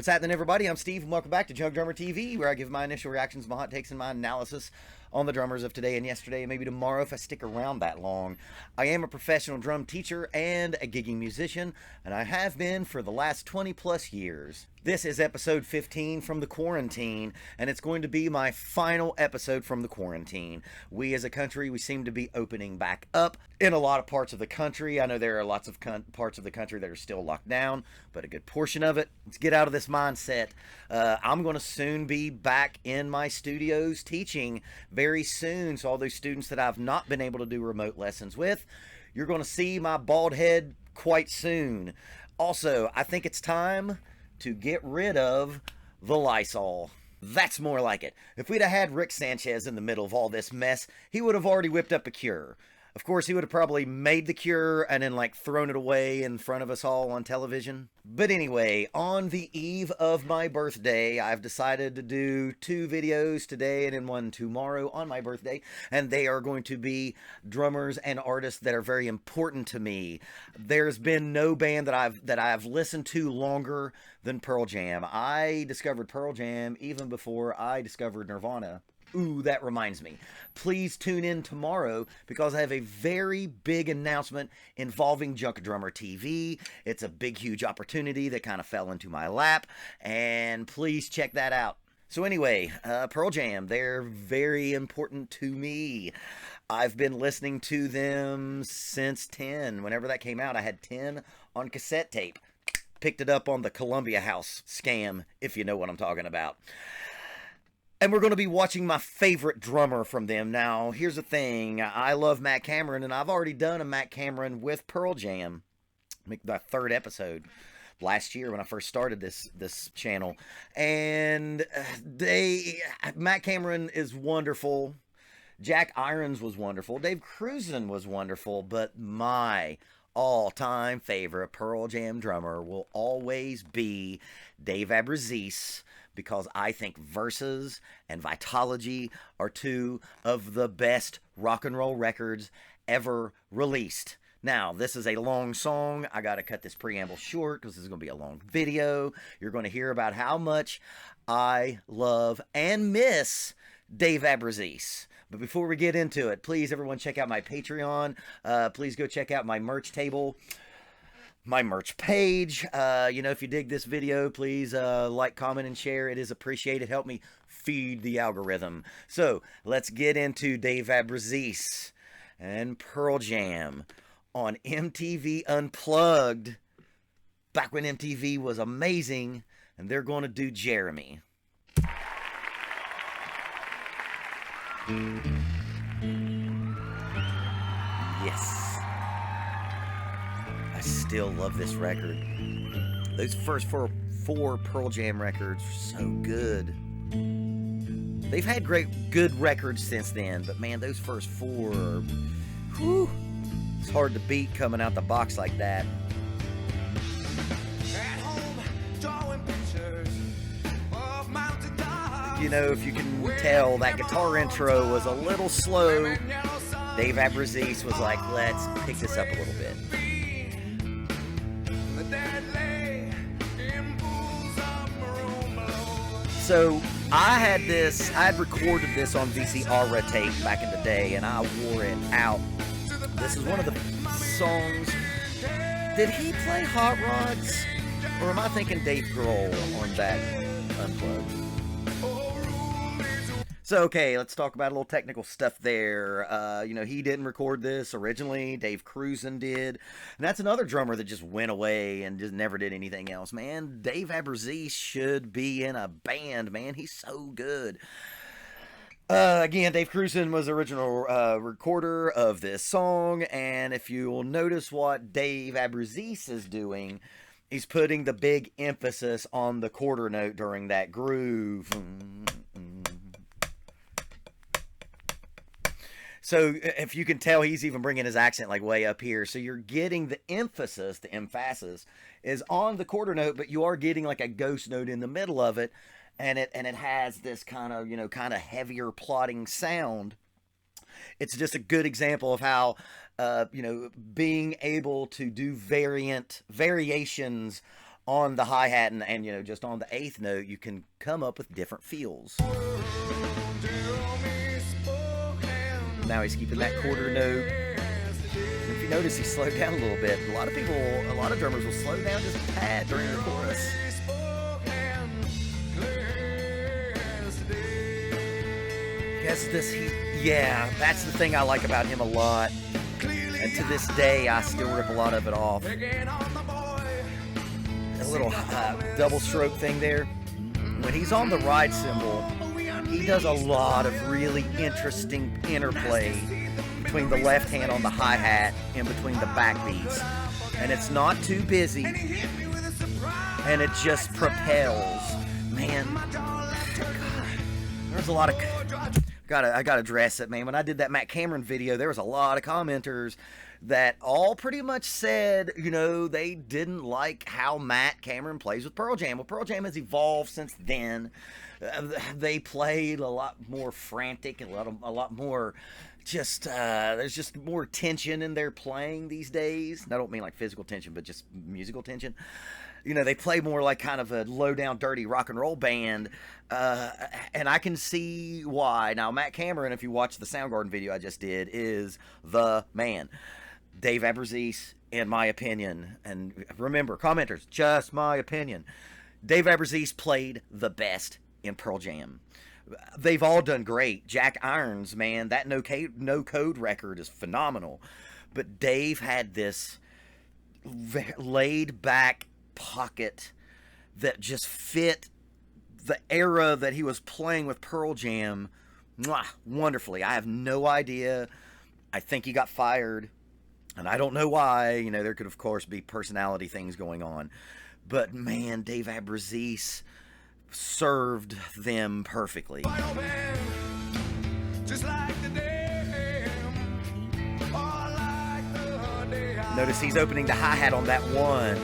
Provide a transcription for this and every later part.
What's happening, everybody? I'm Steve, and welcome back to Junkdrummer TV, where I give my initial reactions, my hot takes, and my analysis on the drummers of today and yesterday, and maybe tomorrow if I stick around that long. I am a professional drum teacher and a gigging musician, and I have been for the last 20 plus years. This is episode 15 from the quarantine, and it's going to be my final episode from the quarantine. We as a country, we seem to be opening back up in a lot of parts of the country. I know there are lots of parts of the country that are still locked down, but a good portion of it. Let's get out of this mindset. I'm going to soon be back in my studios teaching very soon. So all those students that I've not been able to do remote lessons with, you're going to see my bald head quite soon. Also, I think it's time to get rid of the Lysol. That's more like it. If we'd have had Rick Sanchez in the middle of all this mess, he would have already whipped up a cure. Of course, he would have probably made the cure and then thrown it away in front of us all on television. But anyway, on the eve of my birthday, I've decided to do 2 videos today and then 1 tomorrow on my birthday. And they are going to be drummers and artists that are very important to me. There's been no band that I've listened to longer than Pearl Jam. I discovered Pearl Jam even before I discovered Nirvana. Ooh, that reminds me. Please tune in tomorrow because I have a very big announcement involving Junkdrummer TV. It's a big, huge opportunity that kind of fell into my lap, and please check that out. So anyway, Pearl Jam, they're very important to me. I've been listening to them since 10. Whenever that came out, I had 10 on cassette tape. Picked it up on the Columbia House scam, if you know what I'm talking about. And we're going to be watching my favorite drummer from them. Now, here's the thing. I love Matt Cameron, and I've already done a Matt Cameron with Pearl Jam. My 3rd episode last year when I first started this channel. And Matt Cameron is wonderful. Jack Irons was wonderful. Dave Cruzen was wonderful. But my all-time favorite Pearl Jam drummer will always be Dave Abruzzese, because I think Versus and Vitology are 2 of the best rock and roll records ever released. Now, this is a long song. I got to cut this preamble short because this is going to be a long video. You're going to hear about how much I love and miss Dave Abruzzese. But before we get into it, please, everyone, check out my Patreon. Please go check out my merch table, my merch page. If you dig this video, please like, comment, and share. It is appreciated. Help me feed the algorithm. So let's get into Dave Abbruzzese and Pearl Jam on MTV Unplugged, back when MTV was amazing, and they're going to do Jeremy. Yes. I still love this record. Those first four Pearl Jam records are so good. They've had good records since then, but man, those first 4 are, whew, it's hard to beat coming out the box like that. At home, drawing pictures of mountain tops. You know, if you can tell, that guitar intro was a little slow. Dave Abbruzzese was like, let's pick this up a little bit. So I had recorded this on VCR tape back in the day, and I wore it out. This is one of the songs. Did he play Hot Rods? Or am I thinking Dave Grohl on that Unplugged? So, okay, let's talk about a little technical stuff there. He didn't record this originally. Dave Cruzen did. And that's another drummer that just went away and just never did anything else. Man, Dave Abbruzzese should be in a band, man. He's so good. Again, Dave Cruzen was the original recorder of this song. And if you'll notice what Dave Abbruzzese is doing, he's putting the big emphasis on the quarter note during that groove. So if you can tell, he's even bringing his accent way up here. So you're getting the emphasis is on the quarter note, but you are getting a ghost note in the middle of it, and it has this kind of heavier plotting sound. It's just a good example of how being able to do variations on the hi-hat and you know, just on the 8th note, you can come up with different feels. Now he's keeping that quarter note. And if you notice, he slowed down a little bit. A lot of drummers will slow down just a tad during the chorus. Yeah, that's the thing I like about him a lot. And to this day, I still rip a lot of it off. A little double stroke thing there. When he's on the ride cymbal, he does a lot of really interesting interplay between the left hand on the hi-hat and between the backbeats. And it's not too busy, and it just propels. Man, God, there's a lot of... I gotta address it, man. When I did that Matt Cameron video, there was a lot of commenters that all pretty much said, you know, they didn't like how Matt Cameron plays with Pearl Jam. Well, Pearl Jam has evolved since then. They played a lot more frantic, a lot more just, there's just more tension in their playing these days. And I don't mean like physical tension, but just musical tension. You know, they play more like kind of a low-down, dirty rock and roll band, and I can see why. Now, Matt Cameron, if you watch the Soundgarden video I just did, is the man. Dave Abbruzzese, in my opinion, and remember, commenters, just my opinion, Dave Abbruzzese played the best in Pearl Jam. They've all done great. Jack Irons, man, that no code record is phenomenal. But Dave had this laid-back pocket that just fit the era that he was playing with Pearl Jam wonderfully. I have no idea. I think he got fired, and I don't know why. You know, there could, of course, be personality things going on. But, man, Dave Abbruzzese served them perfectly. Notice he's opening the hi-hat on that one.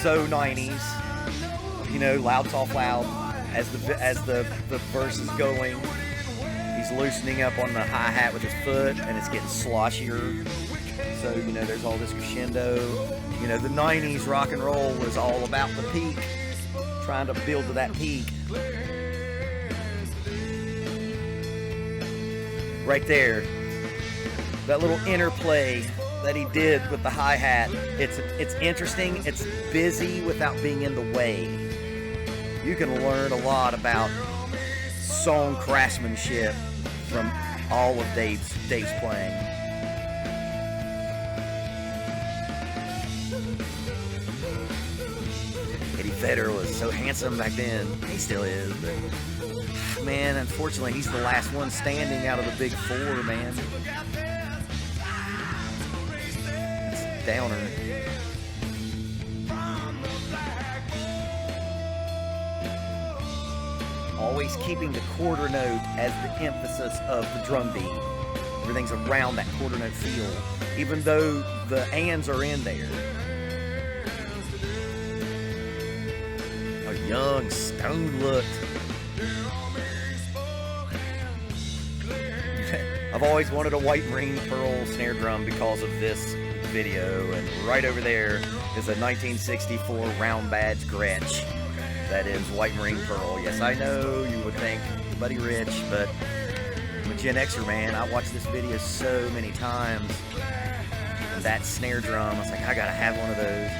So 90s, you know, loud, soft, loud. As the verse is going, he's loosening up on the hi-hat with his foot, and it's getting sloshier. So, you know, there's all this crescendo. You know, the 90s rock and roll was all about the peak, trying to build to that peak. Right there, that little interplay that he did with the hi-hat, it's interesting, it's busy without being in the way. You can learn a lot about song craftsmanship from all of Dave's playing. Eddie Vedder was so handsome back then. He still is, but man, unfortunately, he's the last one standing out of the big four, man. Downer. Always keeping the quarter note as the emphasis of the drum beat. Everything's around that quarter note feel, even though the ands are in there. A young, stone-looked. I've always wanted a white ring pearl snare drum because of this video, and right over there is a 1964 round badge Gretsch that is white ring pearl. Yes, I know you would think Buddy Rich, but I'm a Gen Xer, man. I watched this video so many times, and that snare drum, I was like, I gotta have one of those.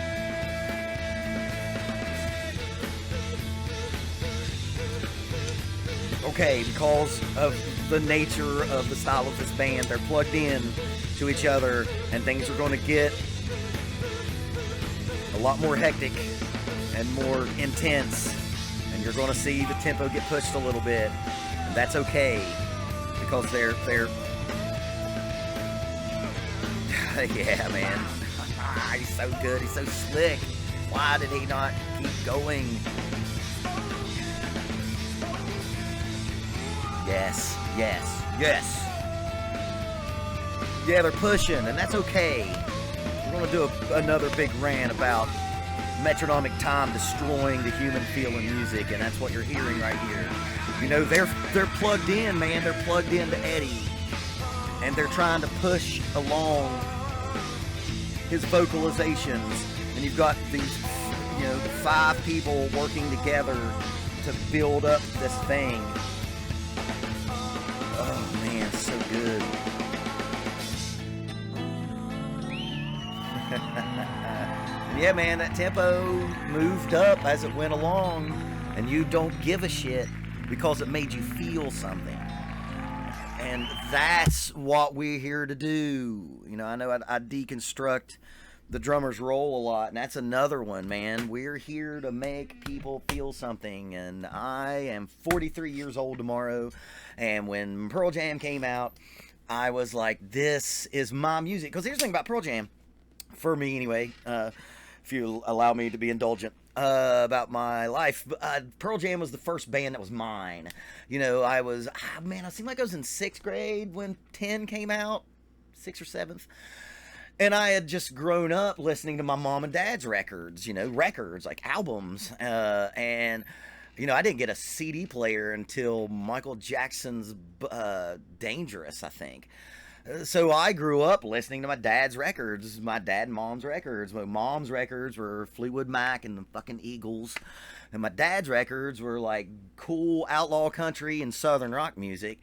Okay, because of the nature of the style of this band, they're plugged in to each other, and things are going to get a lot more hectic and more intense, and you're going to see the tempo get pushed a little bit, and that's okay, because they're yeah, man. He's so good, he's so slick. Why did he not keep going? Yes, yes, yes. Yeah, they're pushing, and that's okay. We're going to do another big rant about metronomic time destroying the human feel in music, and that's what you're hearing right here. You know, they're plugged in, man. They're plugged into Eddie, and they're trying to push along his vocalizations, and you've got these, 5 people working together to build up this thing. Oh man, so good. And yeah, man, that tempo moved up as it went along, and you don't give a shit because it made you feel something. And that's what we're here to do. I know I deconstruct the drummer's role a lot, and that's another one, man. We're here to make people feel something. And I am 43 years old tomorrow, and when Pearl Jam came out, I was like, this is my music. Because here's the thing about Pearl Jam, for me anyway, if you allow me to be indulgent about my life, Pearl Jam was the first band that was mine. I seemed like I was in 6th grade when 10 came out, 6th or 7th. And I had just grown up listening to my mom and dad's records, records, like albums. And I didn't get a CD player until Michael Jackson's Dangerous, I think. So I grew up listening to my dad's records, my dad and mom's records. My mom's records were Fleetwood Mac and the fucking Eagles. And my dad's records were like cool outlaw country and southern rock music.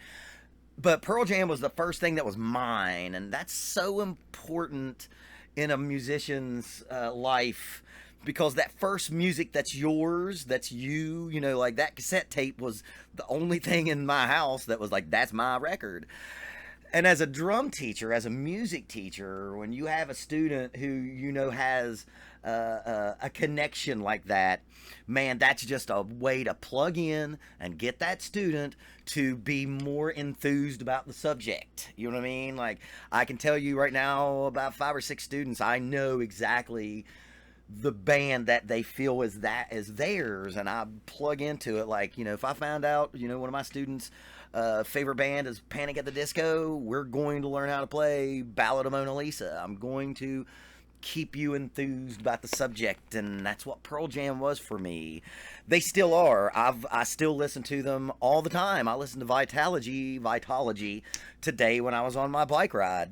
But Pearl Jam was the first thing that was mine, and that's so important in a musician's life, because that first music that's yours, that's you, like that cassette tape was the only thing in my house that was like, that's my record. And as a drum teacher, as a music teacher, when you have a student who has a connection like that, man, that's just a way to plug in and get that student to be more enthused about the subject. You know what I mean? Like, I can tell you right now about 5 or 6 students, I know exactly the band that they feel is theirs, and I plug into it. Like, if I found out, one of my students' favorite band is Panic at the Disco, we're going to learn how to play Ballad of Mona Lisa. I'm going to keep you enthused about the subject, and that's what Pearl Jam was for me. They still are. I still listen to them all the time. I listen to Vitalogy today when I was on my bike ride.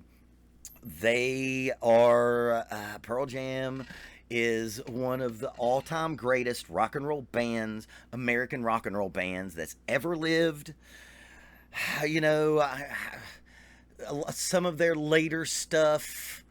They are Pearl Jam is one of the all-time greatest rock and roll bands, American rock and roll bands that's ever lived. Some of their later stuff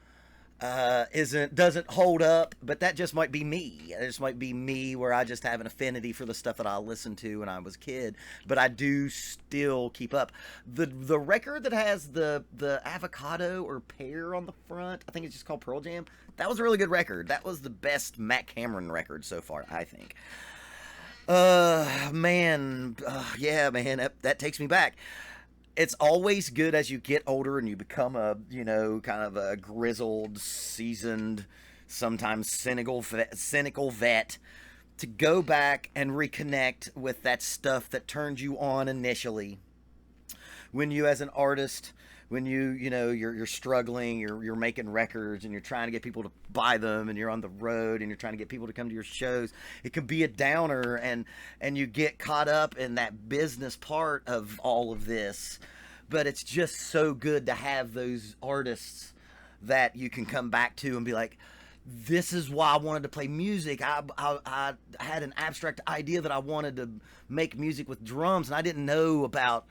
doesn't hold up, but that just might be me. It just might be me, where I just have an affinity for the stuff that I listened to when I was a kid. But I do still keep up. The record that has the avocado or pear on the front, I think it's just called Pearl Jam. That was a really good record. That was the best Matt Cameron record so far, I think. Yeah, man, that takes me back. It's always good as you get older and you become a, kind of a grizzled, seasoned, sometimes cynical vet, to go back and reconnect with that stuff that turned you on initially. When you, as an artist, when you're struggling, you're making records and you're trying to get people to buy them, and you're on the road and you're trying to get people to come to your shows, it can be a downer, and you get caught up in that business part of all of this. But it's just so good to have those artists that you can come back to and be like, this is why I wanted to play music. I had an abstract idea that I wanted to make music with drums, and I didn't know about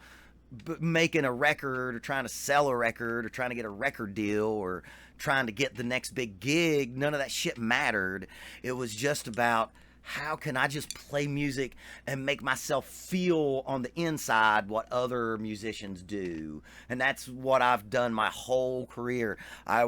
making a record or trying to sell a record or trying to get a record deal or trying to get the next big gig. None of that shit mattered. It was just about, how can I just play music and make myself feel on the inside what other musicians do? And that's what I've done my whole career. I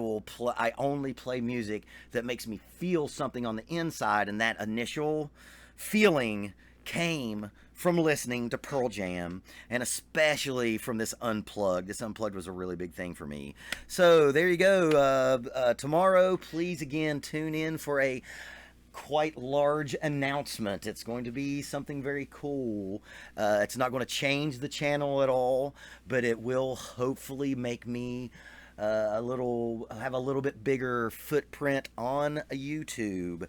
only play music that makes me feel something on the inside, and that initial feeling came from listening to Pearl Jam, and especially from this Unplugged. This Unplugged was a really big thing for me. So there you go. Tomorrow, please again tune in for a quite large announcement. It's going to be something very cool. It's not going to change the channel at all, but it will hopefully make me have a little bit bigger footprint on YouTube.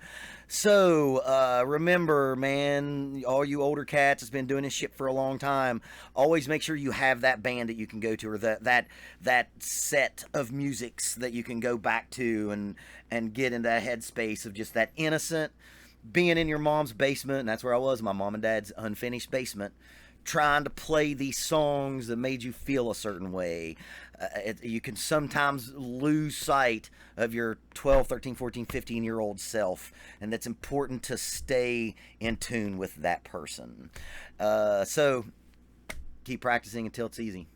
So remember, man, all you older cats that's been doing this shit for a long time, always make sure you have that band that you can go to, or that set of musics that you can go back to and get into that headspace of just that innocent being in your mom's basement. And that's where I was, my mom and dad's unfinished basement, trying to play these songs that made you feel a certain way. You can sometimes lose sight of your 12, 13, 14, 15-year-old self, and that's important to stay in tune with that person. So keep practicing until it's easy.